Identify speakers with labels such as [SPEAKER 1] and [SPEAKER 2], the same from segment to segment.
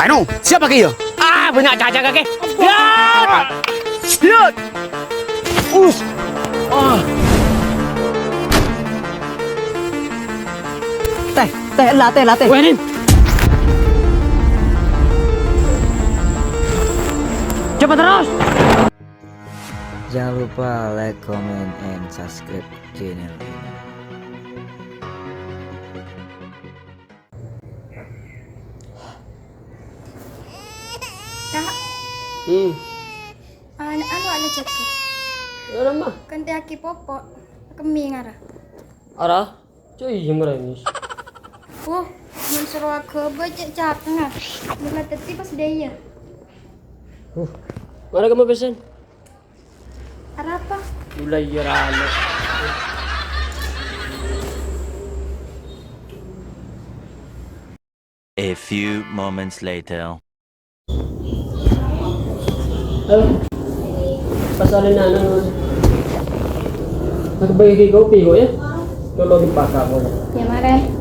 [SPEAKER 1] Anu, siapa kaya?
[SPEAKER 2] Ah, banyak caca kakek. Ya.
[SPEAKER 1] Lihat.
[SPEAKER 3] Teh, latih.
[SPEAKER 2] Wah, ini. Coba terus.
[SPEAKER 4] Jangan lupa like, comment, and subscribe channel ini.
[SPEAKER 5] Kak, anu ada cek.
[SPEAKER 2] Ya mah.
[SPEAKER 5] Kan teh aki popo. Kemi ngara.
[SPEAKER 2] Arah. Cuy, gimana ini?
[SPEAKER 5] Mun suruh aku baca cap tengah. Mula teti pas dia.
[SPEAKER 2] Mana kamu pesen?
[SPEAKER 5] Ada apa?
[SPEAKER 2] Mulai rana.
[SPEAKER 6] A few moments later.
[SPEAKER 2] Pasalin na ano. Nagbagi kopi ko ya. Kalau dipaksa ko.
[SPEAKER 5] Ya maren.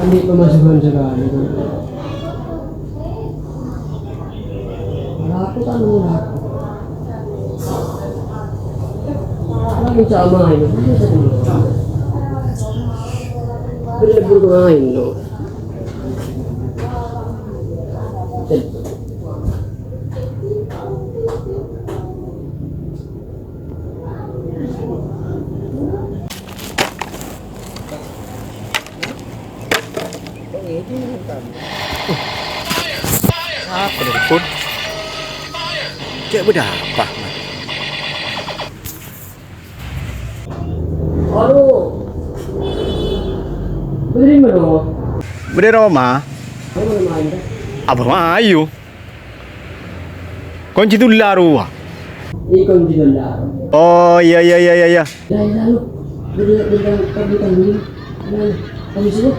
[SPEAKER 2] Hindi pemasukan sekali. Laku kan laku. Lagi sama ini. Beli lebur ke main no.
[SPEAKER 1] Apa dari pun? Kayak berapa?
[SPEAKER 2] Aduh. Beli mana?
[SPEAKER 1] Beri Roma.
[SPEAKER 2] Mana main dah?
[SPEAKER 1] Apa ayu? Kunci tu laru.
[SPEAKER 2] Ikon di dalam.
[SPEAKER 1] Oh iya.
[SPEAKER 2] Dah lalu. Beli kami. Lalu. Kami sini.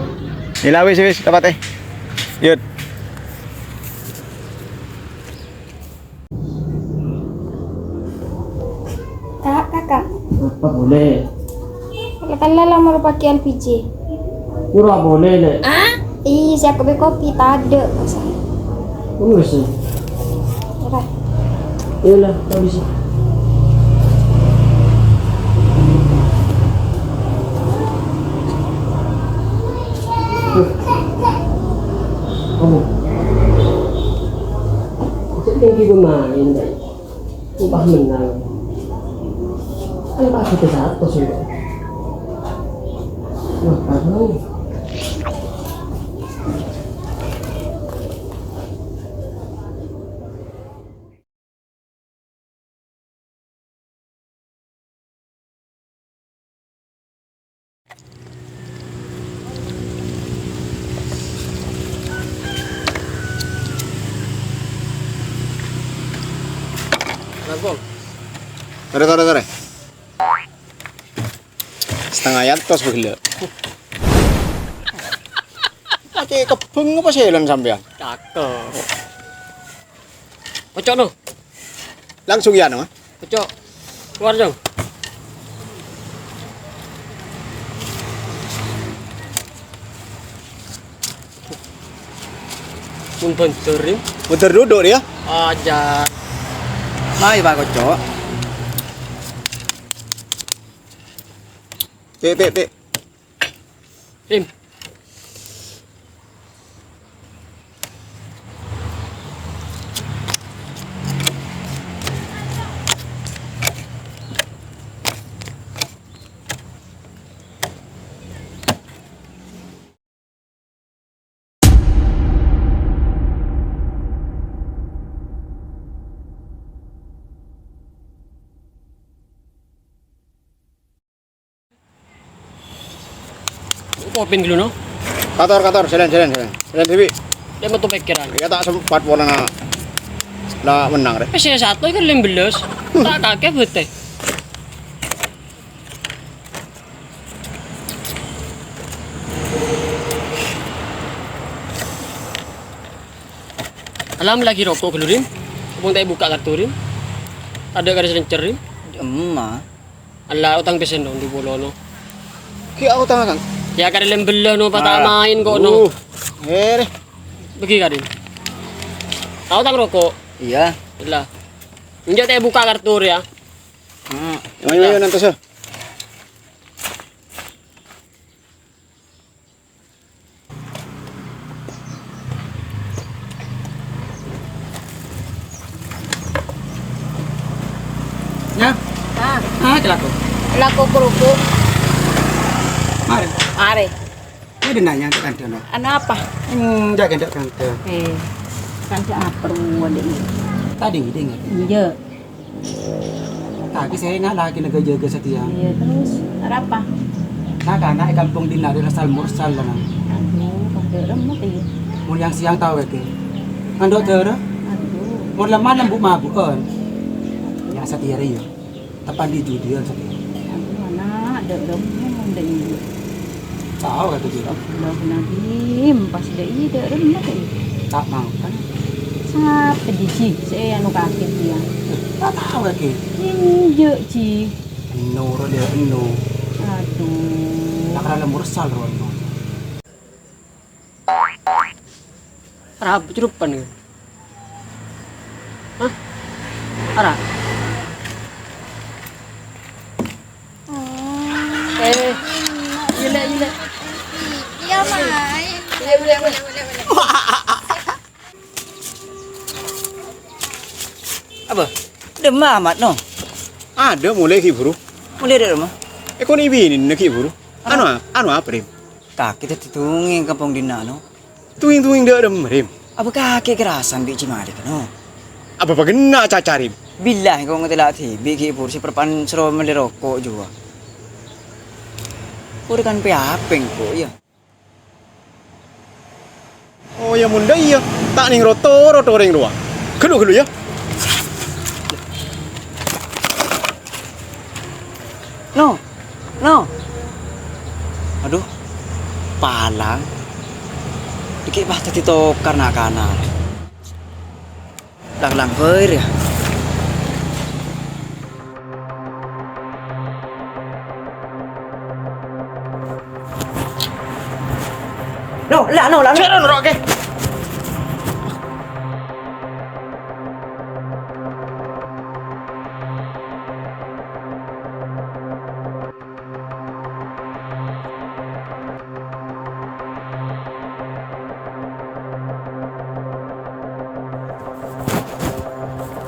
[SPEAKER 1] Ila wis dapat eh. Yud.
[SPEAKER 5] Kakak.
[SPEAKER 2] Apa boleh?
[SPEAKER 5] Kita lamar pakai LPG.
[SPEAKER 2] Kurang boleh le.
[SPEAKER 5] Ih, saya kopi tak ada.
[SPEAKER 2] Kamu sih.
[SPEAKER 5] Udah.
[SPEAKER 2] Iyalah, kami sih. Kamu. Saya tinggi bermain deh. Upah menang. Kan tak kita satu sih. Wah, tahu.
[SPEAKER 1] Tore. Setengah yantos begila. Pakai kebeng apa sih lan sampean?
[SPEAKER 2] Cakep. Kocok no.
[SPEAKER 1] Langsung ya no.
[SPEAKER 2] Kocok. Keluar dong. Pun benturin.
[SPEAKER 1] Muter duduk dia.
[SPEAKER 2] Aja.
[SPEAKER 1] Hai Pak Kocok. Tik.
[SPEAKER 2] Rim. Kopin dulu no.
[SPEAKER 1] Kator, jalan TV.
[SPEAKER 2] Dia mau tuh pikiran.
[SPEAKER 1] Ya tak sempat pola lah menang deh.
[SPEAKER 2] Saya satu kan 15. Tak kakek betul. Alam lagi rokok kelurin. Kung tayo buka kartu rin. Ada garis rencer rin.
[SPEAKER 3] Emma.
[SPEAKER 2] Ala utang pesen dong di bolo no.
[SPEAKER 1] Kaya ako tanga kang.
[SPEAKER 2] Ya kada lembela no patamain kok no.
[SPEAKER 1] Eh,
[SPEAKER 2] Bagi ka rin. Ako tang rokok.
[SPEAKER 3] Iya.
[SPEAKER 2] Ala. Hindi tayo buka kartu rin ya.
[SPEAKER 1] yun nanto sir.
[SPEAKER 3] Ya. Ah, celaka.
[SPEAKER 7] Lako keruku.
[SPEAKER 3] Mari.
[SPEAKER 7] Are.
[SPEAKER 3] Ini nanya ke kantor.
[SPEAKER 7] Ano apa?
[SPEAKER 3] Jaga dak kantor.
[SPEAKER 7] Kan siya perlu ada ini.
[SPEAKER 3] Tadi dengar.
[SPEAKER 7] Iya.
[SPEAKER 3] Tadi saya nak lagi jaga setia.
[SPEAKER 7] Iya terus. Ada apa?
[SPEAKER 3] Nak anak kampung di nari rasal mursal lah.
[SPEAKER 7] Aduh, pakai remote ya.
[SPEAKER 3] Mau yang siang tahu ke? Ando tera.
[SPEAKER 7] Aduh.
[SPEAKER 3] Mau lemah lembu mabuan. Ya setia ya. Tepan di judian setia.
[SPEAKER 7] Aduh, mana ada remote ada ini.
[SPEAKER 3] Tahu kata dia.
[SPEAKER 7] Belum nadim pas ada ini ada remote ya.
[SPEAKER 3] Tak mau kan?
[SPEAKER 7] Sampai di sini saya anu kaget dia.
[SPEAKER 3] Tak tahu lagi.
[SPEAKER 7] Inje ci.
[SPEAKER 3] Noro dia no.
[SPEAKER 7] Aduh.
[SPEAKER 3] Tak ada mursal rono.
[SPEAKER 2] Arah cerupan kan. Hah? Arah. Gila.
[SPEAKER 5] Iya, Mai. Boleh.
[SPEAKER 3] Apa? Demam amat no.
[SPEAKER 1] Ada mulai kiburu.
[SPEAKER 3] Mulai dari rumah.
[SPEAKER 1] Kau ni bini nak kiburu. Anu apa rim?
[SPEAKER 3] Kaki tetungin kampung dina no.
[SPEAKER 1] Tuing dah dem rim.
[SPEAKER 3] Apa kaki kerasan bi cimari kan no.
[SPEAKER 1] Apa bagena caca rim?
[SPEAKER 3] Bilah kau ngerti latih bi kibur si perpan seru melirokok juga. Udah kan piapeng kok ya.
[SPEAKER 1] Oh ya munda iya. Tak ning roto ring doang. Kelu ya.
[SPEAKER 3] No. Aduh. Palang. Dikit bah tadi to karena kanan. Lang ya. No.
[SPEAKER 1] Cera nurok ke?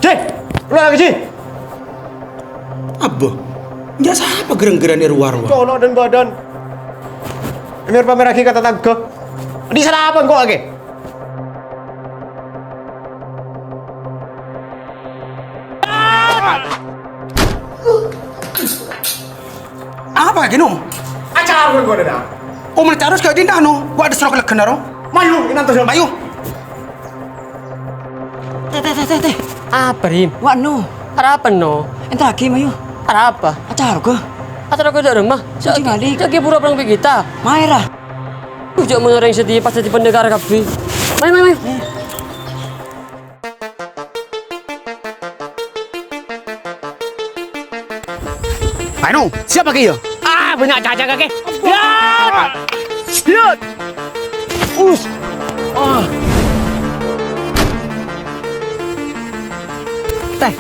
[SPEAKER 1] Cek, lu lagi sih?
[SPEAKER 3] Apa? Ya siapa gereng-gereng di luar wah?
[SPEAKER 1] Colok dan badan. Emir pamer lagi kata tangga. Di sana apa kok lagi?
[SPEAKER 3] Apa lagi no?
[SPEAKER 1] Acar gua dah.
[SPEAKER 3] Oh mencarus kayak dinda no. Gua ada serok leken daro.
[SPEAKER 1] Mayu, ini tuh.
[SPEAKER 3] Ayo. Teh.
[SPEAKER 2] Apa rim?
[SPEAKER 3] Wa no.
[SPEAKER 2] Arah apa no?
[SPEAKER 3] Entar lagi mayu.
[SPEAKER 2] Arah apa?
[SPEAKER 3] Acar ke?
[SPEAKER 2] Acara kau dah rumah.
[SPEAKER 3] Cuci balik.
[SPEAKER 2] Lagi pura perang kita.
[SPEAKER 3] Mairah.
[SPEAKER 2] Tujuh menereng sedih pas jadi pendekar kafe. Main.
[SPEAKER 1] Ayo, siapa ke ya?
[SPEAKER 2] Banyak caca kakek.
[SPEAKER 1] Lihat.
[SPEAKER 3] Teh.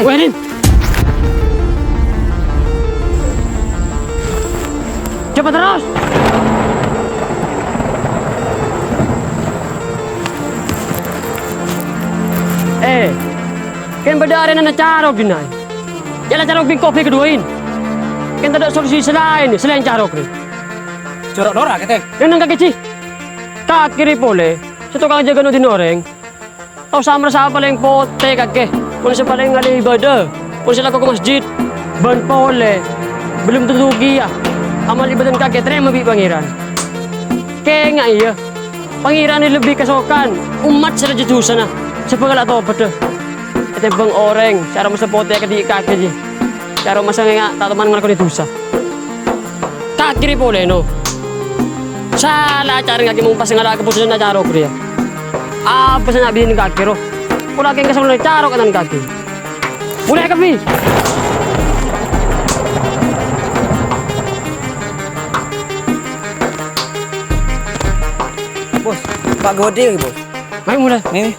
[SPEAKER 2] Wenin. Cepat terus. Kan pada arena na carok dinay. Yalah carok bing kopi keduain. Kan tak ada solusi selain carok ni.
[SPEAKER 3] Corok dora kita.
[SPEAKER 2] Nang kaki kiri pole. Sa tukang jaga no dinoreng. Tau sama paling pote kake. Kung sa paling ngali ibadah. Kung sila ko ke masjid. Ban pole. Belum tutugi ya. Amal ibadah kake terima bi pangeran. Kaya nga iya. Pangeran ni lebih kasokan. Umat sila Jesusa na. Sa pagala to pada. Ito bang oreng. Cara masa pote kadi kake ji. Cara masa nga tataman nga ko ni Tusa. Kakiri pole no. Salah cara nga kimong pas nga laga po na jaro ko riya. Apa sa nabihin ng kaki ro? Wala kayong kasalunan na charo ka ng kaki. Mulai kami!
[SPEAKER 3] Bos, Pak Gode lagi, Bos.
[SPEAKER 2] May mulai.
[SPEAKER 3] Nih,